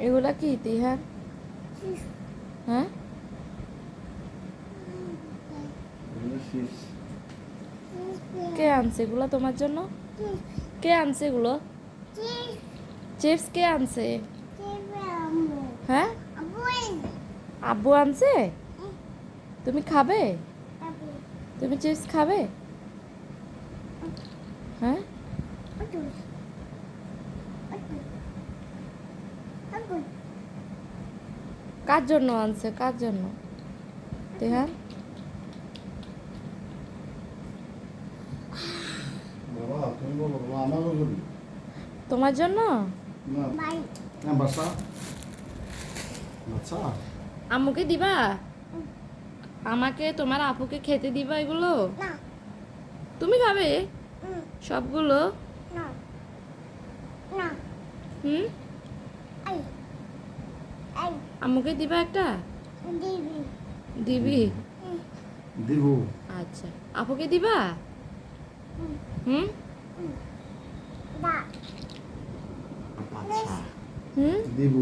এগুলা কি তিহার? হ্যাঁ, কে আনছে এগুলো তোমার জন্য? কে আনছে এগুলো? চিপস কে আনছে? হ্যাঁ, আব্বু আনছে। তুমি খাবে? তুমি চিপস খাবে? হ্যাঁ, কার জন্য আনছে? কার জন্য তিহার? বাবা তুমি বলো, বাবা আমারও বলি। তোমার জন্য? না না বাসা আচ্ছা আম্মুকে দিবা? আমাকে তোমার আপুকে খেতে দিবা এগুলো? তুমি খাবে সবগুলো? হুম, আম্মুকে দিবা একটা? দিবি? দিব আচ্ছা, আপুকে দিবা? হুম আচ্ছা হুম, দিব